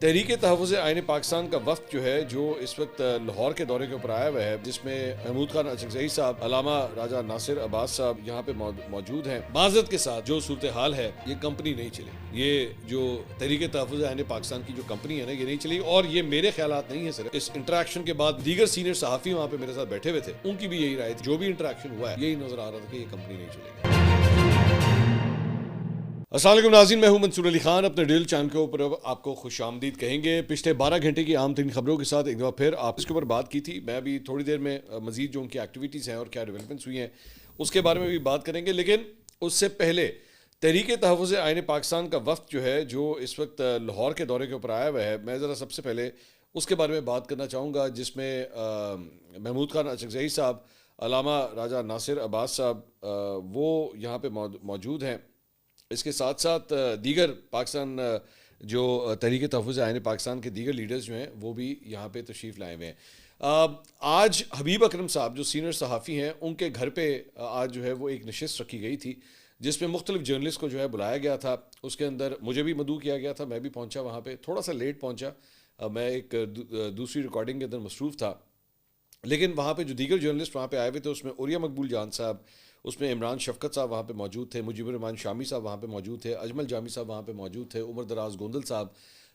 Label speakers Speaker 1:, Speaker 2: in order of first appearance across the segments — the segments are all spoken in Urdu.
Speaker 1: تحریک تحفظ آئین پاکستان کا وفد جو ہے جو اس وقت لاہور کے دورے کے اوپر آیا ہوا ہے، جس میں محمود خان اچکزئی صاحب، علامہ راجہ ناصر عباس صاحب یہاں پہ موجود ہیں. معذرت کے ساتھ جو صورتحال ہے، یہ کمپنی نہیں چلے. یہ جو تحریک تحفظ آئین پاکستان کی جو کمپنی ہے نا، یہ نہیں چلی. اور یہ میرے خیالات نہیں ہیں. صرف اس انٹریکشن کے بعد دیگر سینئر صحافی وہاں پہ میرے ساتھ بیٹھے ہوئے تھے، ان کی بھی یہی رائے تھی. جو بھی انٹریکشن ہوا ہے، یہی نظر آ رہا تھا کہ یہ کمپنی نہیں چلے گی. السلام علیکم ناظرین، میں ہوں منصور علی خان. اپنے ڈیل چینل کے اوپر آپ کو خوش آمدید کہیں گے. پچھلے 12 گھنٹے کی عام ترین خبروں کے ساتھ ایک دفعہ پھر آپ اس کے اوپر بات کی تھی. میں ابھی تھوڑی دیر میں مزید جو ان کی ایکٹیویٹیز ہیں اور کیا ڈیولپمنٹس ہوئی ہیں اس کے بارے میں بھی بات کریں گے. لیکن اس سے پہلے تحریک تحفظ آئین پاکستان کا وفد جو ہے جو اس وقت لاہور کے دورے کے اوپر آیا ہوا ہے، میں ذرا سب سے پہلے اس کے بارے میں بات کرنا چاہوں گا، جس میں محمود خان اچکزئی صاحب، علامہ راجہ ناصر عباس صاحب وہ یہاں پہ موجود ہیں. اس کے ساتھ ساتھ دیگر پاکستان جو تحریک تحفظ آئین پاکستان کے دیگر لیڈرز جو ہیں وہ بھی یہاں پہ تشریف لائے ہوئے ہیں. آج حبیب اکرم صاحب جو سینئر صحافی ہیں، ان کے گھر پہ آج جو ہے وہ ایک نشست رکھی گئی تھی، جس میں مختلف جرنلسٹ کو جو ہے بلایا گیا تھا. اس کے اندر مجھے بھی مدعو کیا گیا تھا. میں بھی پہنچا وہاں پہ، تھوڑا سا لیٹ پہنچا. میں ایک دوسری ریکارڈنگ کے اندر مصروف تھا. لیکن وہاں پہ جو دیگر جرنلسٹ وہاں پہ آئے ہوئے تھے، اس میں عریہ مقبول جان صاحب، اس میں عمران شفقت صاحب وہاں پہ موجود تھے، مجیب الرحمان شامی صاحب وہاں پہ موجود تھے، اجمل جامی صاحب وہاں پہ موجود تھے، عمر دراز گوندل صاحب،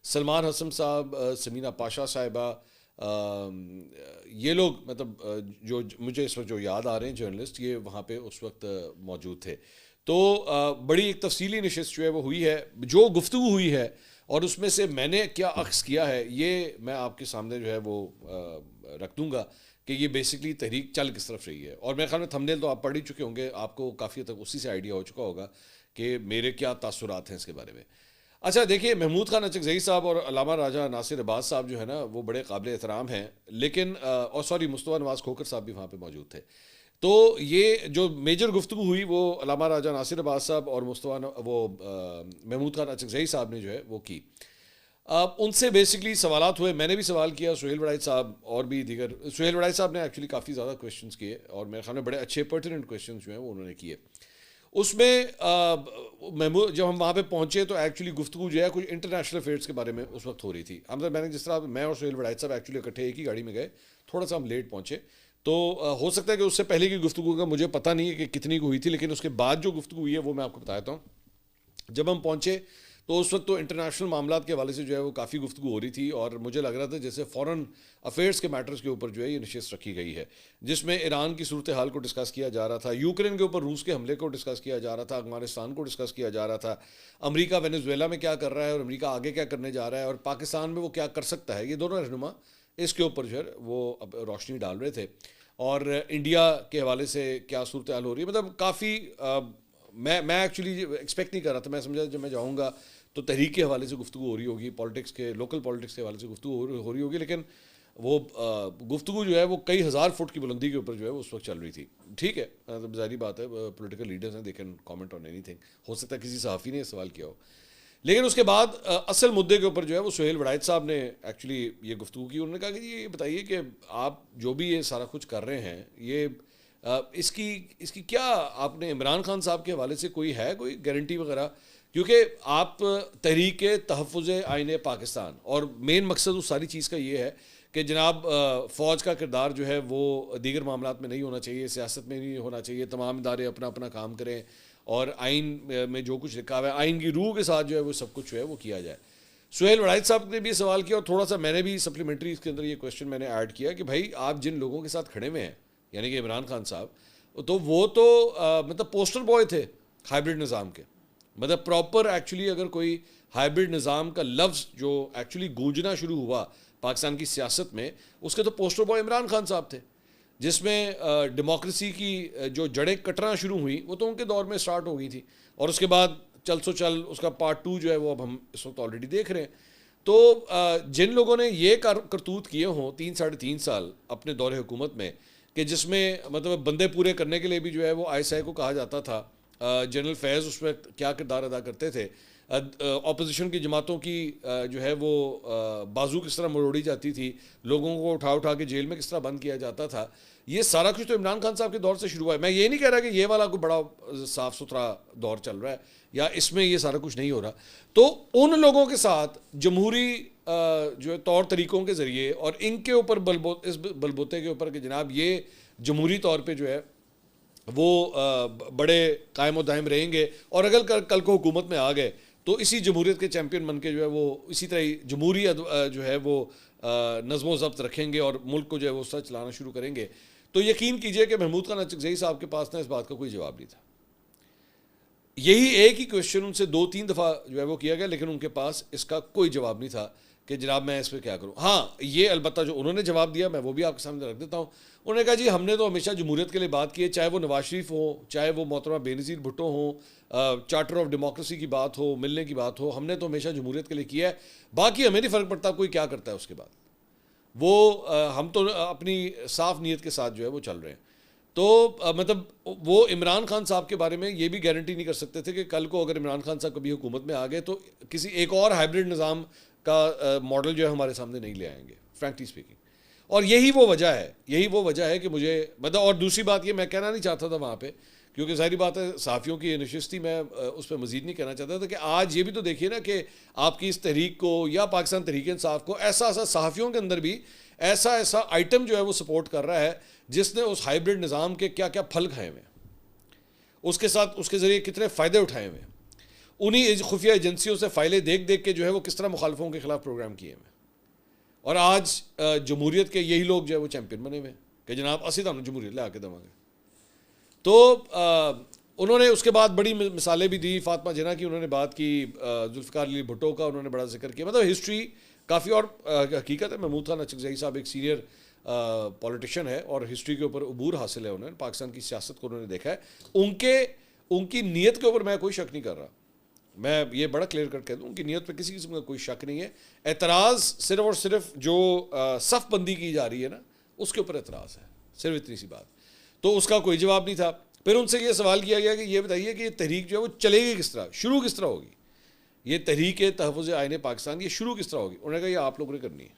Speaker 1: سلمان حسن صاحب، سمینہ پاشا صاحبہ. یہ لوگ مطلب جو مجھے اس وقت جو یاد آ رہے ہیں جرنلسٹ، یہ وہاں پہ اس وقت موجود تھے. تو بڑی ایک تفصیلی نشست جو ہے وہ ہوئی ہے. جو گفتگو ہوئی ہے اور اس میں سے میں نے کیا اخذ کیا ہے، یہ میں آپ کے سامنے جو ہے وہ رکھ دوں گا کہ یہ بیسکلی تحریک چل کس طرف رہی ہے. اور میرے خیال میں تھمبنیل تو آپ پڑھ ہی چکے ہوں گے، آپ کو کافی حد تک اسی سے آئیڈیا ہو چکا ہوگا کہ میرے کیا تاثرات ہیں اس کے بارے میں. اچھا دیکھیے، محمود خان اچکزئی صاحب اور علامہ راجہ ناصر عباس صاحب جو ہے نا، وہ بڑے قابل احترام ہیں. لیکن مصطفیٰ نواز کھوکھر صاحب بھی وہاں پہ موجود تھے. تو یہ جو میجر گفتگو ہوئی وہ علامہ راجہ ناصر عباس صاحب اور محمود خان اچکزئی صاحب نے جو ہے وہ کی. ان سے بیسکلی سوالات ہوئے. میں نے بھی سوال کیا، سہیل وڑائچ صاحب اور بھی دیگر. سہیل وڑائچ صاحب نے ایکچولی کافی زیادہ کویشچنس کیے اور میرے خیال میں بڑے اچھے پرٹیننٹ کویشچنس جو ہیں وہ انہوں نے کیے. اس میں جب ہم وہاں پہ پہنچے تو ایکچولی گفتگو جو ہے کچھ انٹرنیشنل افیئرس کے بارے میں اس وقت ہو رہی تھی. میں نے جس طرح میں اور سہیل وڑائچ صاحب ایکچولی اکٹھے ایک ہی گاڑی میں گئے، تھوڑا سا ہم لیٹ پہنچے. تو ہو سکتا ہے کہ اس سے پہلے کی گفتگو کا مجھے پتہ نہیں ہے کہ کتنی کو ہوئی تھی، لیکن اس کے بعد جو گفتگو ہوئی ہے وہ میں آپ کو بتاتا ہوں. جب ہم پہنچے تو اس وقت تو انٹرنیشنل معاملات کے حوالے سے جو ہے وہ کافی گفتگو ہو رہی تھی، اور مجھے لگ رہا تھا جیسے فورن افیئرس کے میٹرز کے اوپر جو ہے یہ نشست رکھی گئی ہے، جس میں ایران کی صورتحال کو ڈسکس کیا جا رہا تھا، یوکرین کے اوپر روس کے حملے کو ڈسکس کیا جا رہا تھا، افغانستان کو ڈسکس کیا جا رہا تھا، امریکہ وینزویلا میں کیا کر رہا ہے اور امریکہ آگے کیا کرنے جا رہا ہے، اور پاکستان میں وہ کیا کر سکتا ہے. یہ دونوں رہنما اس کے اوپر جو ہے وہ روشنی ڈال رہے تھے. اور انڈیا کے حوالے سے کیا صورتحال ہو رہی ہے، مطلب کافی میں ایکچولی ایکسپیکٹ نہیں کر رہا تھا. میں سمجھا جب میں جاؤں گا تو تحریک کے حوالے سے گفتگو ہو رہی ہوگی، پالیٹکس کے، لوکل پالیٹکس کے حوالے سے گفتگو ہو رہی ہوگی. لیکن وہ گفتگو جو ہے وہ کئی ہزار فٹ کی بلندی کے اوپر جو ہے وہ اس وقت چل رہی تھی. ٹھیک ہے، ظاہری بات ہے، پولیٹیکل لیڈرز ہیں، دے کین کامنٹ آن اینی تھنگ. ہو سکتا ہے کسی صحافی نے یہ سوال کیا ہو. لیکن اس کے بعد اصل مدعے کے اوپر جو ہے وہ سہیل وڑائچ صاحب نے ایکچولی یہ گفتگو کی. انہوں نے کہا کہ یہ بتائیے کہ آپ جو بھی یہ سارا کچھ کر رہے ہیں، یہ اس کی کیا آپ نے عمران خان صاحب کے حوالے سے کوئی گارنٹی وغیرہ، کیونکہ آپ تحریک تحفظ آئین پاکستان، اور مین مقصد اس ساری چیز کا یہ ہے کہ جناب فوج کا کردار جو ہے وہ دیگر معاملات میں نہیں ہونا چاہیے، سیاست میں نہیں ہونا چاہیے. تمام ادارے اپنا اپنا کام کریں اور آئین میں جو کچھ لکھا ہوا ہے آئین کی روح کے ساتھ جو ہے وہ سب کچھ جو ہے وہ کیا جائے. سہیل وڑائچ صاحب نے بھی سوال کیا، اور تھوڑا سا میں نے بھی سپلیمنٹری اس کے اندر یہ کویشچن میں نے ایڈ کیا کہ بھائی آپ جن لوگوں کے ساتھ کھڑے ہوئے ہیں، یعنی کہ عمران خان صاحب، تو وہ تو مطلب پوسٹر بوائے تھے ہائیبرڈ نظام کے. مطلب پراپر ایکچولی اگر کوئی ہائیبرڈ نظام کا لفظ جو ایکچولی گونجنا شروع ہوا پاکستان کی سیاست میں، اس کے تو پوسٹر بوائے عمران خان صاحب تھے. جس میں ڈیموکریسی کی جو جڑیں کٹنا شروع ہوئیں وہ تو ان کے دور میں سٹارٹ ہو گئی تھی، اور اس کے بعد چل سو چل اس کا پارٹ 2 جو ہے وہ اب ہم اس وقت آلریڈی دیکھ رہے ہیں. تو جن لوگوں نے یہ کرتوت کیے ہوں 3-3.5 سال اپنے دور حکومت میں، کہ جس میں مطلب بندے پورے کرنے کے لیے بھی جو ہے وہ ISI کو کہا جاتا تھا. جنرل فیض اس وقت کیا کردار ادا کرتے تھے، اپوزیشن کی جماعتوں کی جو ہے وہ بازو کس طرح مروڑی جاتی تھی, لوگوں کو اٹھا اٹھا کے جیل میں کس طرح بند کیا جاتا تھا, یہ سارا کچھ تو عمران خان صاحب کے دور سے شروع ہوا ہے. میں یہ نہیں کہہ رہا کہ یہ والا کوئی بڑا صاف ستھرا دور چل رہا ہے یا اس میں یہ سارا کچھ نہیں ہو رہا. تو ان لوگوں کے ساتھ جمہوری جو ہے طور طریقوں کے ذریعے اور ان کے اوپر اس بلبوتے کے اوپر کہ جناب یہ جمہوری طور پہ جو ہے وہ بڑے قائم و دائم رہیں گے, اور اگر کل کو حکومت میں آ گئے تو اسی جمہوریت کے چیمپئن بن کے جو ہے وہ اسی طرح جمہوری جو ہے وہ نظم و ضبط رکھیں گے اور ملک کو جو ہے وہ اس طرح چلانا شروع کریں گے, تو یقین کیجئے کہ محمود خان اچکزئی صاحب کے پاس نا اس بات کا کوئی جواب نہیں تھا. یہی ایک ہی کوشچن ان سے 2-3 دفعہ جو ہے وہ کیا گیا, لیکن ان کے پاس اس کا کوئی جواب نہیں تھا کہ جناب میں اس پہ کیا کروں. ہاں یہ البتہ جو انہوں نے جواب دیا میں وہ بھی آپ کے سامنے رکھ دیتا ہوں. انہوں نے کہا جی ہم نے تو ہمیشہ جمہوریت کے لیے بات کی ہے, چاہے وہ نواز شریف ہوں, چاہے وہ محترمہ بے نظیر بھٹو ہوں, چارٹر آف ڈیموکریسی کی بات ہو, ملنے کی بات ہو, ہم نے تو ہمیشہ جمہوریت کے لیے کیا ہے, باقی ہمیں نہیں فرق پڑتا کوئی کیا کرتا ہے اس کے بعد, وہ ہم تو اپنی صاف نیت کے ساتھ جو ہے وہ چل رہے ہیں. تو مطلب وہ عمران خان صاحب کے بارے میں یہ بھی گارنٹی نہیں کر سکتے تھے کہ کل کو اگر عمران خان صاحب کبھی حکومت میں آ گئے تو کسی ایک اور ہائبرڈ نظام کا ماڈل جو ہے ہمارے سامنے نہیں لے آئیں گے, فرینکلی اسپیکنگ. اور یہی وہ وجہ ہے کہ مجھے مطلب, اور دوسری بات یہ میں کہنا نہیں چاہتا تھا وہاں پہ, کیونکہ ظاہری بات ہے صحافیوں کی نشست تھی, میں اس پہ مزید نہیں کہنا چاہتا تھا کہ آج یہ بھی تو دیکھیے نا کہ آپ کی اس تحریک کو یا پاکستان تحریک انصاف کو ایسا صحافیوں کے اندر بھی ایسا آئٹم جو ہے وہ سپورٹ کر رہا ہے جس نے اس ہائبرڈ نظام کے کیا کیا پھل کھائے ہوئے ہیں, اس کے ساتھ اس کے ذریعے کتنے فائدے اٹھائے ہوئے ہیں, انہی خفیہ ایجنسیوں سے فائلیں دیکھ کے جو ہے وہ کس طرح مخالفوں کے خلاف پروگرام کیے ہوئے ہیں. اور آج جمہوریت کے یہی لوگ جو ہے وہ چیمپئن بنے ہوئے ہیں کہ جناب اسی طرح جمہوریت لے آ کے دیں گے. تو انہوں نے اس کے بعد بڑی مثالیں بھی دی, فاطمہ جناح کی انہوں نے بات کی, ذوالفقار علی بھٹو کا انہوں نے بڑا ذکر کیا, مطلب ہسٹری کافی. اور حقیقت ہے محمود خان اچکزئی صاحب ایک سینئر پولیٹیشین ہے اور ہسٹری کے اوپر عبور حاصل ہے, انہوں نے پاکستان کی سیاست کو انہوں نے دیکھا ہے. ان کی نیت کے اوپر میں کوئی شک نہیں کر رہا, میں یہ بڑا کلیئر کر کہہ دوں, ان کی نیت پہ کسی قسم کا کوئی شک نہیں ہے. اعتراض صرف اور صرف جو صف بندی کی جا رہی ہے نا اس کے اوپر اعتراض ہے, صرف اتنی سی بات. تو اس کا کوئی جواب نہیں تھا. پھر ان سے یہ سوال کیا گیا کہ یہ بتائیے کہ یہ تحریک جو ہے وہ چلے گی کس طرح, شروع کس طرح ہوگی, یہ تحریک تحفظ آئین پاکستان یہ شروع کس طرح ہوگی. انہوں نے کہا یہ آپ لوگوں نے کرنی ہے,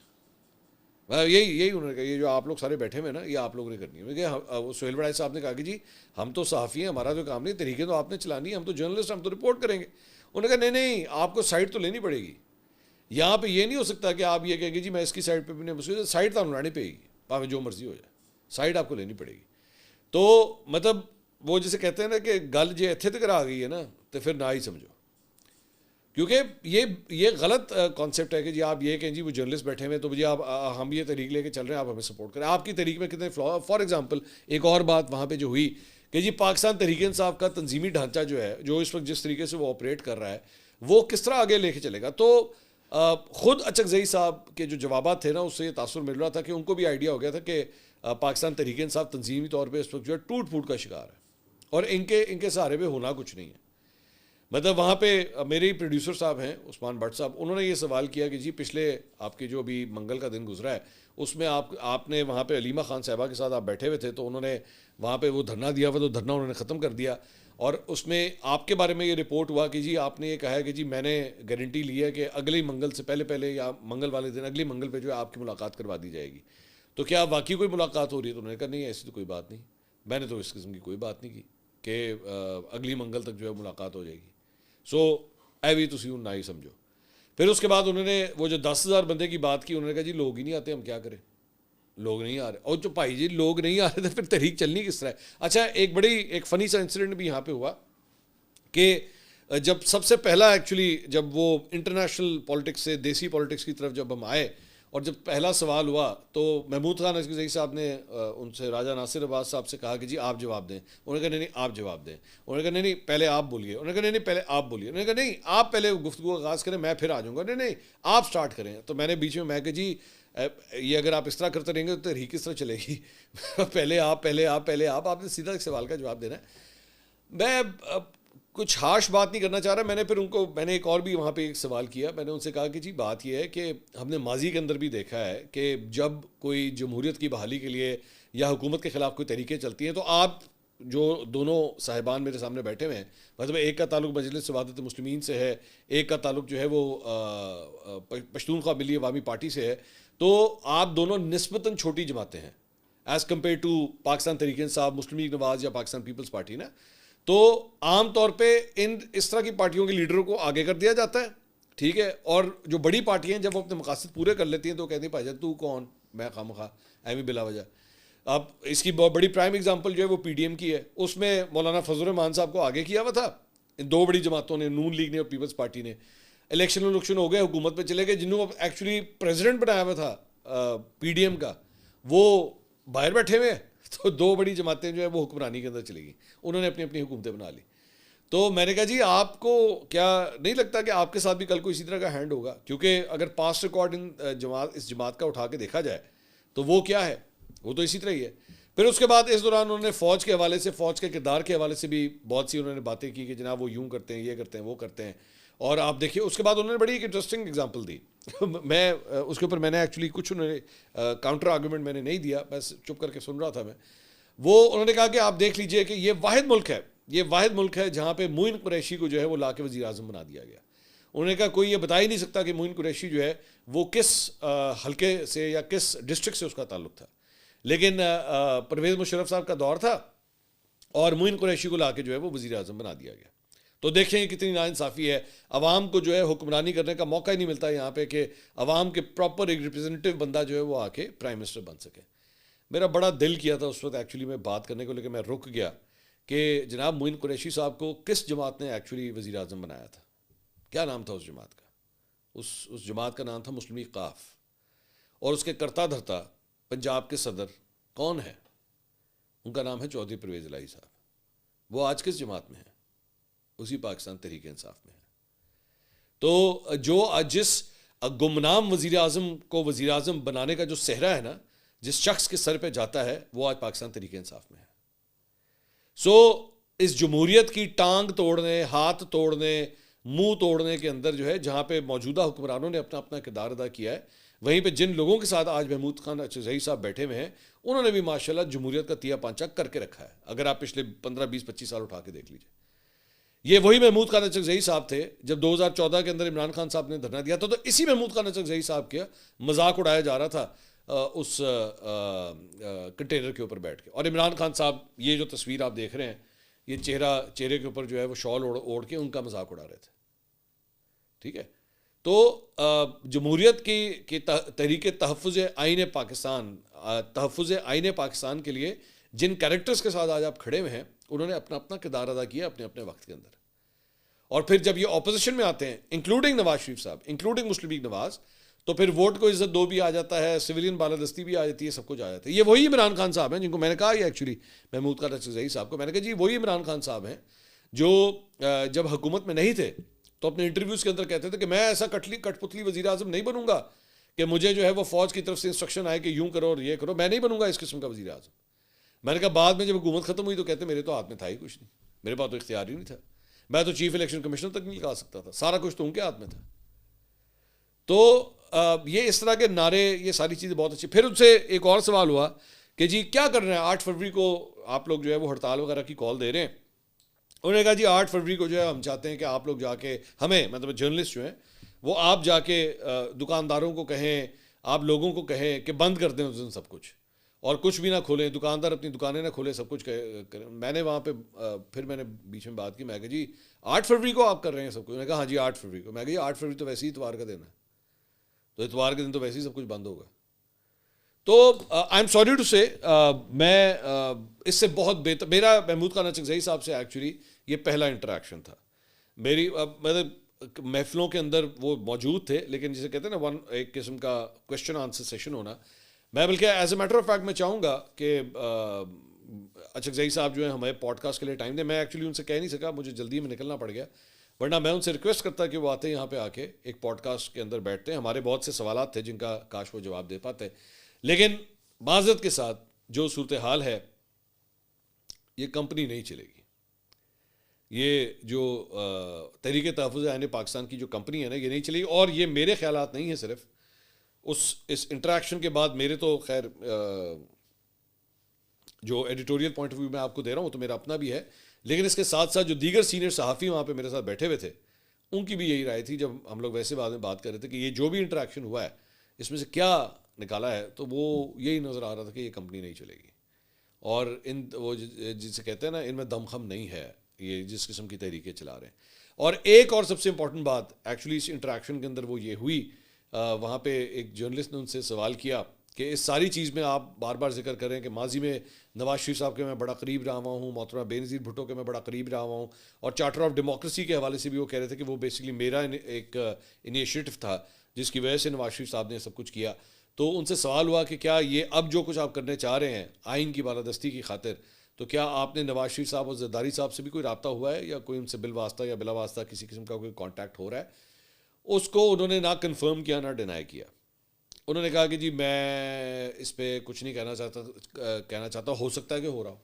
Speaker 1: یہی انہوں نے کہا یہ جو آپ لوگ سارے بیٹھے ہوئے نا یہ آپ لوگوں نے کرنی ہے. سہیل بڑائی صاحب نے کہا کہ جی ہم تو صحافی ہیں, ہمارا تو کام نہیں, تحریکیں تو آپ نے چلانی ہے, ہم تو جرنلسٹ, ہم تو رپورٹ کریں گے. انہوں نے کہا نہیں آپ کو سائڈ تو لینی پڑے گی, یہاں پہ یہ نہیں ہو سکتا کہ آپ یہ کہیں گے جی میں اس کی سائڈ پہ بھی نہیں, سائڈ تو لانی پڑے گی, پاویں جو مرضی ہو جائے, سائڈ آپ کو لینی پڑے گی. تو مطلب وہ جسے کہتے ہیں نا کہ گل جو اتنے تک آ گئی ہے نا تو پھر نہ ہی سمجھو, کیونکہ یہ غلط کانسیپٹ ہے کہ جی آپ یہ کہیں جی وہ جرنلسٹ بیٹھے ہوئے تو جی آپ ہم یہ تحریک لے کے چل رہے ہیں, آپ ہمیں سپورٹ کریں. آپ کی تحریک میں کتنے فلا. فار ایگزامپل ایک اور بات وہاں پہ جو ہوئی کہ جی پاکستان تحریک انصاف کا تنظیمی ڈھانچہ جو ہے جو اس وقت جس طریقے سے وہ آپریٹ کر رہا ہے وہ کس طرح آگے لے کے چلے گا. تو خود اچکزئی صاحب کے جو جوابات تھے نا اس سے یہ تاثر مل رہا تھا کہ ان کو بھی آئیڈیا ہو گیا تھا کہ پاکستان تحریک انصاف تنظیمی طور پہ اس وقت جو ہے ٹوٹ پھوٹ کا شکار ہے اور ان کے سہارے پہ ہونا کچھ نہیں ہے. مطلب وہاں پہ میرے ہی پروڈیوسر صاحب ہیں عثمان بٹ صاحب, انہوں نے یہ سوال کیا کہ جی پچھلے آپ کے جو ابھی منگل کا دن گزرا ہے اس میں آپ نے وہاں پہ علیمہ خان صاحبہ کے ساتھ آپ بیٹھے ہوئے تھے, تو انہوں نے وہاں پہ وہ دھرنا دیا ہوا, تو دھرنا انہوں نے ختم کر دیا, اور اس میں آپ کے بارے میں یہ رپورٹ ہوا کہ جی آپ نے یہ کہا ہے کہ جی میں نے گارنٹی لی ہے کہ اگلے منگل سے پہلے یا منگل والے دن اگلی منگل پہ جو ہے آپ کی ملاقات کروا دی جائے گی. تو کیا واقعی کوئی ملاقات ہو رہی ہے؟ تو انہوں نے کہا نہیں ایسی تو کوئی بات نہیں, میں نے تو اس قسم کی کوئی بات نہیں کی کہ اگلی منگل تک جو ہے ملاقات ہو جائے گی. سو ایوی تسی نہ ہی سمجھو. پھر اس کے بعد انہوں نے وہ جو 10,000 بندے کی بات کی, انہوں نے کہا جی لوگ ہی نہیں آتے, ہم کیا کریں, لوگ نہیں آ رہے. اور جو بھائی جی لوگ نہیں آ رہے تو پھر تحریک چلنی کس طرح ہے. اچھا ایک فنی سا انسیڈنٹ بھی یہاں پہ ہوا کہ جب سب سے پہلا ایکچولی جب وہ انٹرنیشنل پالیٹکس سے دیسی پالیٹکس کی طرف جب ہم آئے اور جب پہلا سوال ہوا تو محمود خان اچکزئی صاحب نے ان سے راجہ ناصر عباس صاحب سے کہا کہ جی آپ جواب دیں. انہوں نے کہا نہیں آپ جواب دیں. انہوں نے کہا نہیں پہلے آپ بولیے. انہوں نے کہا نہیں پہلے آپ بولیے. انہوں نے کہا نہیں آپ پہلے گفتگو کا آغاز کریں, میں پھر آ جاؤں گا. نہیں آپ سٹارٹ کریں. تو میں نے بیچ میں کہ جی یہ اگر آپ اس طرح کرتے رہیں گے تو تحریک کس طرح چلے گی, پہلے آپ نے سیدھا ایک سوال کا جواب دینا ہے. میں کچھ ہارش بات نہیں کرنا چاہ رہا. میں نے ایک اور بھی وہاں پہ ایک سوال کیا. میں نے ان سے کہا کہ جی بات یہ ہے کہ ہم نے ماضی کے اندر بھی دیکھا ہے کہ جب کوئی جمہوریت کی بحالی کے لیے یا حکومت کے خلاف کوئی تحریکیں چلتی ہیں تو آپ جو دونوں صاحبان میرے سامنے بیٹھے ہوئے ہیں، مطلب ایک کا تعلق مجلس وحدت المسلمین سے ہے، ایک کا تعلق جو ہے وہ پشتونخوا ملی عوامی پارٹی سے ہے، تو آپ دونوں نسبتاً چھوٹی جماعتیں ہیں as compare to Pakistan Tehreek Insaf, Muslim league نواز یا پاکستان پیپلز پارٹی نا. تو عام طور پہ اس طرح کی پارٹیوں کے لیڈروں کو آگے کر دیا جاتا ہے، ٹھیک ہے. اور جو بڑی پارٹیاں ہیں جب وہ اپنے مقاصد پورے کر لیتی ہیں تو کہتی ہیں بھائی جان تو کون، میں خواہ ایویں بلا وجہ. اب اس کی بہت بڑی پرائم ایگزامپل جو ہے وہ پی ڈی ایم کی ہے، اس میں مولانا فضل الرحمان صاحب کو آگے کیا ہوا تھا ان دو بڑی جماعتوں نے، نون لیگ نے اور پیپلز پارٹی نے. الیکشن ہو گئے، حکومت پہ چلے گئے، جنہوں ایکچولی پریزیڈنٹ بنایا ہوا تھا پی ڈی ایم کا وہ باہر بیٹھے ہوئے ہیں. تو دو بڑی جماعتیں جو ہے وہ حکمرانی کے اندر چلی گئی، انہوں نے اپنی اپنی حکومتیں بنا لی. تو میں نے کہا جی آپ کو کیا نہیں لگتا کہ آپ کے ساتھ بھی کل کو اسی طرح کا ہینڈ ہوگا؟ کیونکہ اگر پاسٹ ریکارڈ اس جماعت کا اٹھا کے دیکھا جائے تو وہ کیا ہے، وہ تو اسی طرح ہی ہے. پھر اس کے بعد اس دوران انہوں نے فوج کے حوالے سے، فوج کے کردار کے حوالے سے بھی بہت سی انہوں نے باتیں کی کہ جناب وہ یوں کرتے ہیں، یہ کرتے ہیں، وہ کرتے ہیں. اور آپ دیکھیے اس کے بعد انہوں نے بڑی ایک انٹرسٹنگ اگزامپل دی. میں اس کے اوپر میں نے ایکچولی کچھ انہوں نے کاؤنٹر آرگومنٹ میں نے نہیں دیا، بس چپ کر کے سن رہا تھا میں. وہ انہوں نے کہا کہ آپ دیکھ لیجئے کہ یہ واحد ملک ہے جہاں پہ معین قریشی کو جو ہے وہ لا کے وزیر اعظم بنا دیا گیا. انہوں نے کہا کوئی یہ بتا ہی نہیں سکتا کہ معین قریشی جو ہے وہ کس حلقے سے یا کس ڈسٹرکٹ سے اس کا تعلق تھا، لیکن پرویز مشرف صاحب کا دور تھا اور معین قریشی کو لا کے جو ہے وہ وزیر اعظم بنا دیا گیا. تو دیکھیں کتنی ناانصافی ہے، عوام کو جو ہے حکمرانی کرنے کا موقع ہی نہیں ملتا یہاں پہ کہ عوام کے پراپر ایک ریپرزینٹیو بندہ جو ہے وہ آ کے پرائم منسٹر بن سکے. میرا بڑا دل کیا تھا اس وقت ایکچولی میں بات کرنے کو، لیکن میں رک گیا کہ جناب معین قریشی صاحب کو کس جماعت نے ایکچولی وزیر اعظم بنایا تھا؟ کیا نام تھا اس جماعت کا؟ اس جماعت کا نام تھا مسلم لیگ قاف. اور اس کے کرتا دھرتا پنجاب کے صدر کون ہے؟ ان کا نام ہے چودھری پرویز الہی صاحب. وہ آج کس جماعت میں ہے؟ اسی پاکستان تحریک انصاف میں ہے. تو جو جس گمنام وزیر اعظم کو وزیر اعظم بنانے کا جو صحرا ہے نا، جس شخص کے سر پہ جاتا ہے، وہ آج پاکستان تحریک انصاف میں ہے. سو اس جمہوریت کی ٹانگ توڑنے، ہاتھ توڑنے، منہ توڑنے کے اندر جو ہے جہاں پہ موجودہ حکمرانوں نے اپنا اپنا کردار ادا کیا ہے، وہیں پہ جن لوگوں کے ساتھ آج محمود خان اچھزئی صاحب بیٹھے ہوئے ہیں انہوں نے بھی ماشاءاللہ جمہوریت کا تیا پانچا کر کے رکھا ہے. اگر آپ پچھلے 15 20 25 سال اٹھا کے دیکھ لیجیے، یہ وہی محمود خان اچھزئی صاحب تھے جب 2014 کے اندر عمران خان صاحب نے دھرنا دیا تھا تو اسی محمود خان اچھزئی صاحب کا مذاق اڑایا جا رہا تھا اس کنٹینر کے اوپر بیٹھ کے. اور عمران خان صاحب یہ جو تصویر آپ دیکھ رہے ہیں، یہ چہرے کے اوپر جو ہے وہ شال اوڑھ کے ان کا مذاق اڑا رہے تھے. ٹھیک ہے. تو جمہوریت کی تحریک تحفظ آئین پاکستان کے لیے جن کیریکٹرز کے ساتھ آج آپ کھڑے ہوئے ہیں، انہوں نے اپنا اپنا کردار ادا کیا اپنے اپنے وقت کے اندر. اور پھر جب یہ اپوزیشن میں آتے ہیں، انکلوڈنگ نواز شریف صاحب، انکلوڈنگ مسلم لیگ نواز، تو پھر ووٹ کو عزت دو بھی آ جاتا ہے، سویلین بالادستی بھی آ جاتی ہے، سب کچھ آ جاتا ہے. یہ وہی عمران خان صاحب ہیں جن کو میں نے کہا، یہ ایکچولی محمود خان اچھزئی صاحب کو میں نے کہا جی وہی عمران خان صاحب ہیں جو جب حکومت میں نہیں تھے تو اپنے انٹرویوز کے اندر کہتے تھے کہ میں ایسا کٹ پتلی وزیر اعظم نہیں بنوں گا کہ مجھے جو ہے وہ فوج کی طرف سے انسٹرکشن آئے کہ یوں کرو اور یہ کرو، میں نہیں بنوں گا اس قسم کا وزیر اعظم. میں نے کہا بعد میں جب حکومت ختم ہوئی تو کہتے میرے تو ہاتھ میں تھا ہی کچھ نہیں، میرے پاس تو اختیار ہی نہیں تھا، میں تو چیف الیکشن کمشنر تک نہیں لگا سکتا تھا، سارا کچھ تو ان کے ہاتھ میں تھا. تو یہ اس طرح کے نعرے، یہ ساری چیزیں بہت اچھی. پھر ان سے ایک اور سوال ہوا کہ جی کیا کر رہے ہیں 8 فروری کو آپ لوگ جو ہے وہ ہڑتال وغیرہ کی کال دے رہے ہیں. انہوں نے کہا جی 8 فروری کو جو ہے ہم چاہتے ہیں کہ آپ لوگ جا کے ہمیں، مطلب جرنلسٹ جو ہیں وہ آپ جا کے دکانداروں کو کہیں، آپ لوگوں کو کہیں کہ بند کر دیں اس دن سب کچھ اور کچھ بھی نہ کھولیں، دکاندار اپنی دکانیں نہ کھولیں، سب کچھ کریں. میں نے وہاں پہ پھر میں نے بیچ میں بات کی، میں کہا جی 8 فروری کو آپ کر رہے ہیں سب کچھ؟ انہوں نے کہا ہاں جی 8 فروری کو. میں کہا جی 8 فروری تو ویسے ہی اتوار کا دن ہے، تو اتوار کے دن تو ویسے ہی سب کچھ بند ہوگا. تو آئی ایم سوری ٹو سے میں اس سے بہت بہتر، میرا محمود خان اچھزئی صاحب سے ایکچولی یہ پہلا انٹریکشن تھا. میری مطلب محفلوں کے اندر وہ موجود تھے، لیکن جسے کہتے ہیں نا ایک قسم کا کوشچن آنسر سیشن ہونا. میں بلکہ as a matter of fact میں چاہوں گا کہ اچھزئی صاحب جو ہے ہمیں پوڈ کاسٹ کے لیے ٹائم دیں. میں ایکچولی ان سے کہہ نہیں سکا، مجھے جلدی میں نکلنا پڑ گیا، ورنہ میں ان سے ریکویسٹ کرتا کہ وہ آتے ہیں یہاں پہ آ کے ایک پوڈ کاسٹ کے اندر بیٹھتے ہیں. ہمارے بہت سے سوالات تھے جن کا کاش وہ جواب دے پاتے، لیکن معذرت کے ساتھ جو صورتحال ہے یہ کمپنی نہیں چلے گی. یہ جو تحریک تحفظ آئین پاکستان کی جو کمپنی ہے نا، یہ نہیں چلے گی. اور یہ میرے خیالات نہیں ہیں صرف، اس انٹریکشن کے بعد میرے تو خیر جو ایڈیٹوریل پوائنٹ آف ویو میں آپ کو دے رہا ہوں تو میرا اپنا بھی ہے, لیکن اس کے ساتھ ساتھ جو دیگر سینئر صحافی وہاں پہ میرے ساتھ بیٹھے ہوئے تھے ان کی بھی یہی رائے تھی جب ہم لوگ ویسے بعد میں بات کر رہے تھے کہ یہ جو بھی انٹریکشن ہوا ہے اس میں سے کیا نکالا ہے, تو وہ یہی نظر آ رہا تھا کہ یہ کمپنی نہیں چلے گی, اور وہ جسے کہتے ہیں نا ان میں دم خم نہیں ہے یہ جس قسم کی تحریکیں چلا رہے ہیں. اور ایک اور سب سے امپورٹنٹ بات ایکچولی اس انٹریکشن کے اندر وہ یہ ہوئی, وہاں پہ ایک جرنلسٹ نے ان سے سوال کیا کہ اس ساری چیز میں آپ بار بار ذکر کر رہے ہیں کہ ماضی میں نواز شریف صاحب کے میں بڑا قریب رہا ہوا ہوں, محترمہ بے نظیر بھٹو کے میں بڑا قریب رہا ہوا ہوں, اور چارٹر آف ڈیموکریسی کے حوالے سے بھی وہ کہہ رہے تھے کہ وہ بیسکلی میرا ایک انیشیٹو تھا جس کی وجہ سے نواز شریف صاحب نے سب کچھ کیا. تو ان سے سوال ہوا کہ کیا یہ اب جو کچھ آپ کرنے چاہ رہے ہیں آئین کی بالادستی کی خاطر, تو کیا آپ نے نواز شریف صاحب اور زرداری صاحب سے بھی کوئی رابطہ ہوا ہے یا کوئی ان سے بالواسطہ یا بلا واسطہ کسی قسم کا کوئی کانٹیکٹ ہو رہا ہے؟ اس کو انہوں نے نہ کنفرم کیا نہ ڈینائی کیا. انہوں نے کہا کہ جی میں اس پہ کچھ نہیں کہنا چاہتا, ہو سکتا ہے کہ ہو رہا ہو.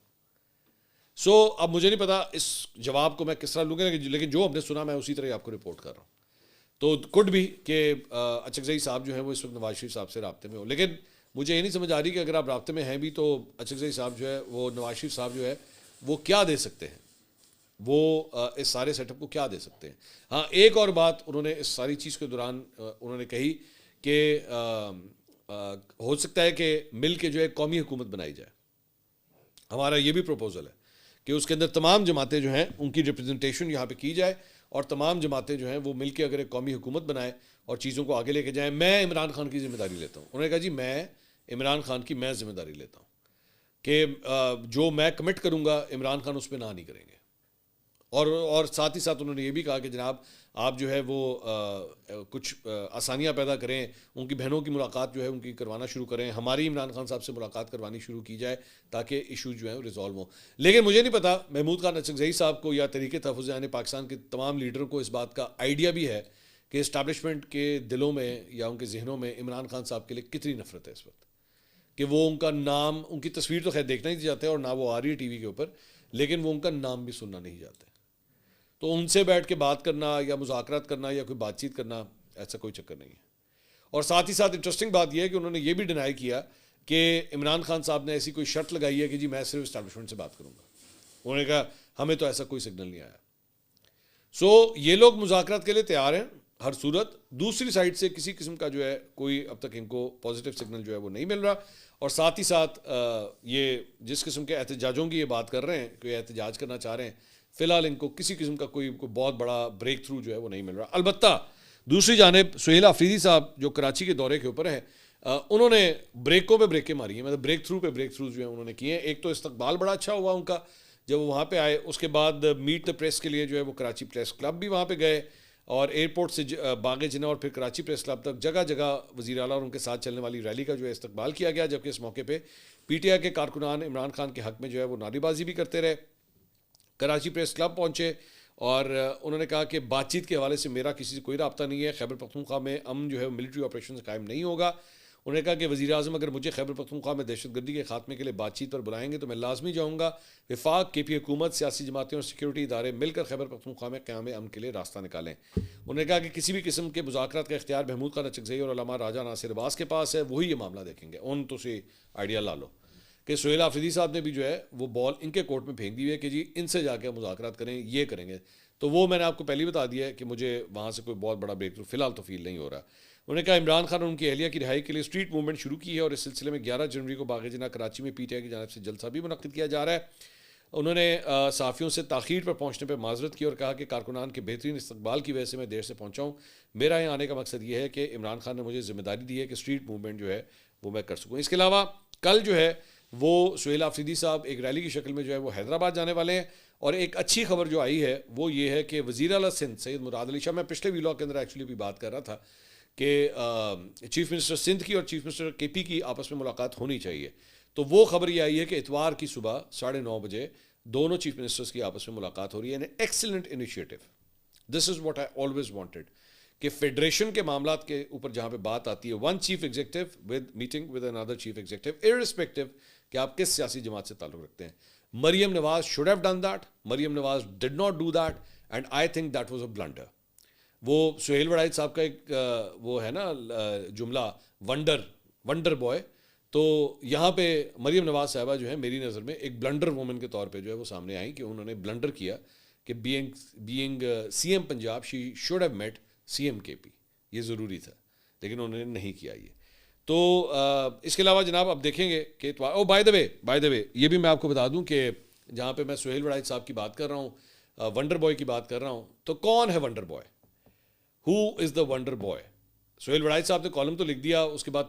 Speaker 1: اب مجھے نہیں پتا اس جواب کو میں کس طرح لوں گا, لیکن جو ہم نے سنا میں اسی طرح آپ کو رپورٹ کر رہا ہوں. تو کڈ بھی کہ اچکزئی صاحب جو ہیں وہ اس وقت نواز شریف صاحب سے رابطے میں ہو, لیکن مجھے یہ نہیں سمجھ آ رہی کہ اگر آپ رابطے میں ہیں بھی تو اچکزئی صاحب جو ہے وہ نواز شریف صاحب جو ہے وہ کیا دے سکتے ہیں, وہ اس سارے سیٹ اپ کو کیا دے سکتے ہیں. ہاں ایک اور بات انہوں نے اس ساری چیز کے دوران انہوں نے کہی کہ ہو سکتا ہے کہ مل کے جو ہے قومی حکومت بنائی جائے. ہمارا یہ بھی پروپوزل ہے کہ اس کے اندر تمام جماعتیں جو ہیں ان کی ریپرزنٹیشن یہاں پہ کی جائے, اور تمام جماعتیں جو ہیں وہ مل کے اگر ایک قومی حکومت بنائیں اور چیزوں کو آگے لے کے جائیں. میں عمران خان کی ذمہ داری لیتا ہوں. انہوں نے کہا جی میں عمران خان کی میں ذمہ داری لیتا ہوں کہ جو میں کمٹ کروں گا عمران خان اس پہ نہ نہیں کریں گے. اور ساتھ ہی ساتھ انہوں نے یہ بھی کہا کہ جناب آپ جو ہے وہ کچھ آسانیاں پیدا کریں, ان کی بہنوں کی ملاقات جو ہے ان کی کروانا شروع کریں, ہماری عمران خان صاحب سے ملاقات کروانی شروع کی جائے تاکہ ایشو جو ہیں ریزالو ہوں. لیکن مجھے نہیں پتا محمود خان اچکزئی صاحب کو یا تحریک تحفظ عین پاکستان کے تمام لیڈروں کو اس بات کا آئیڈیا بھی ہے کہ اسٹیبلشمنٹ کے دلوں میں یا ان کے ذہنوں میں عمران خان صاحب کے لیے کتنی نفرت ہے اس وقت, کہ وہ ان کا نام, ان کی تصویر تو خیر دیکھنا ہی چاہتے ہیں اور نہ وہ آ رہی ہے ٹی وی کے اوپر, لیکن وہ ان کا نام بھی سننا نہیں چاہتے. تو ان سے بیٹھ کے بات کرنا یا مذاکرات کرنا یا کوئی بات چیت کرنا ایسا کوئی چکر نہیں ہے. اور ساتھ ہی ساتھ انٹرسٹنگ بات یہ ہے کہ انہوں نے یہ بھی ڈینائی کیا کہ عمران خان صاحب نے ایسی کوئی شرط لگائی ہے کہ جی میں صرف اسٹیبلشمنٹ سے بات کروں گا. انہوں نے کہا ہمیں تو ایسا کوئی سگنل نہیں آیا. یہ لوگ مذاکرات کے لیے تیار ہیں ہر صورت. دوسری سائڈ سے کسی قسم کا جو ہے کوئی اب تک ان کو پازیٹیو سگنل جو ہے وہ نہیں مل رہا. اور ساتھ ہی ساتھ یہ جس قسم کے احتجاجوں کی یہ بات کر رہے ہیں, کوئی احتجاج کرنا چاہ رہے ہیں, فی الحال ان کو کسی قسم کا کوئی بہت بڑا بریک تھرو جو ہے وہ نہیں مل رہا. البتہ دوسری جانب سہیل آفریدی صاحب جو کراچی کے دورے کے اوپر ہیں, انہوں نے بریکوں پہ بریکیں ماری ہیں, مطلب بریک تھرو پہ بریک تھرو جو ہیں انہوں نے کیے ہیں. ایک تو استقبال بڑا اچھا ہوا ان کا جب وہ وہاں پہ آئے, اس کے بعد میٹ دا پریس کے لیے جو ہے وہ کراچی پریس کلب بھی وہاں پہ گئے, اور ایئرپورٹ سے باغ جناح اور پھر کراچی پریس کلب تک جگہ جگہ وزیر اعلیٰ اور ان کے ساتھ چلنے والی ریلی کا جو ہے استقبال کیا گیا. جبکہ اس موقع پہ پی ٹی آئی کے کارکنان عمران خان کے حق میں جو ہے وہ نعرے بازی بھی کرتے رہے. کراچی پریس کلب پہنچے اور انہوں نے کہا کہ بات چیت کے حوالے سے میرا کسی سے کوئی رابطہ نہیں ہے, خیبر پختونخوا میں امن جو ہے ملٹری آپریشن قائم نہیں ہوگا. انہوں نے کہا کہ وزیر اعظم اگر مجھے خیبر پختونخوا میں دہشت گردی کے خاتمے کے لیے بات چیت پر بلائیں گے تو میں لازمی جاؤں گا. وفاق, کے پی حکومت, سیاسی جماعتیں اور سیکورٹی ادارے مل کر خیبر پختونخوا میں قیام امن کے لیے راستہ نکالیں. انہوں نے کہا کہ کسی بھی قسم کے مذاکرات کا اختیار محمود خان اچکزئی اور علامہ راجہ ناصر عباس کے پاس ہے, وہی یہ معاملہ دیکھیں گے. ان تو سے آئیڈیا لا لو کہ سہیل آفریدی صاحب نے بھی جو ہے وہ بال ان کے کورٹ میں پھینک دی ہوئی ہے کہ جی ان سے جا کے مذاکرات کریں, یہ کریں گے. تو وہ میں نے آپ کو پہلے بتا دیا ہے کہ مجھے وہاں سے کوئی بہت بڑا بریک تھرو فی الحال تو فیل نہیں ہو رہا. انہوں نے کہا عمران خان اور ان کی اہلیہ کی رہائی کے لیے اسٹریٹ موومنٹ شروع کی ہے, اور اس سلسلے میں 11 جنوری کو باغ جناح کراچی میں پی ٹی آئی کی جانب سے جلسہ بھی منعقد کیا جا رہا ہے. انہوں نے صحافیوں سے تاخیر پر پہنچنے پہ معذرت کی اور کہا کہ کارکنان کے بہترین استقبال کی وجہ سے میں دیر سے پہنچا ہوں. میرا یہاں آنے کا مقصد یہ ہے کہ عمران خان نے مجھے ذمہ داری دی ہے کہ اسٹریٹ موومنٹ جو ہے وہ میں کر سکوں. اس کے علاوہ کل جو ہے وہ سہیل آفریدی صاحب ایک ریلی کی شکل میں جو ہے وہ حیدرآباد جانے والے ہیں. اور ایک اچھی خبر جو آئی ہے وہ یہ ہے کہ وزیر اعلیٰ سندھ سید مراد علی شاہ, میں پچھلے ویلاگ کے اندر ایکچولی بھی بات کر رہا تھا کہ چیف منسٹر سندھ کی اور چیف منسٹر کے پی کی آپس میں ملاقات ہونی چاہیے. تو وہ خبر یہ آئی ہے کہ اتوار کی صبح 9:30 بجے دونوں چیف منسٹرز کی آپس میں ملاقات ہو رہی ہے. Excellent initiative, this is what I always wanted, کہ فیڈریشن کے معاملات کے اوپر جہاں پہ بات آتی ہے, one chief executive with meeting with another chief executive irrespective کہ آپ کس سیاسی جماعت سے تعلق رکھتے ہیں. Maryam Nawaz should have done that. Maryam Nawaz did not do that and I think that was a blunder. وہ سہیل وڑائچ صاحب کا ایک وہ ہے نا جملہ ونڈر بوائے, تو یہاں پہ مریم نواز صاحبہ جو ہے میری نظر میں ایک بلنڈر وومن کے طور پہ جو ہے وہ سامنے آئیں کہ انہوں نے بلنڈر کیا کہ being CM Punjab she should have met CM KP. یہ ضروری تھا لیکن انہوں نے نہیں کیا یہ. تو اس کے علاوہ جناب اب دیکھیں گے کہ بائی دا وے یہ بھی میں آپ کو بتا دوں کہ جہاں پہ میں سہیل وڑائچ صاحب کی بات کر رہا ہوں, ونڈر بوائے کی بات کر رہا ہوں, تو کون ہے wonder boy? Who is the wonder boy? Sohail Warraich صاحب نے کالم تو لکھ دیا, اس کے بعد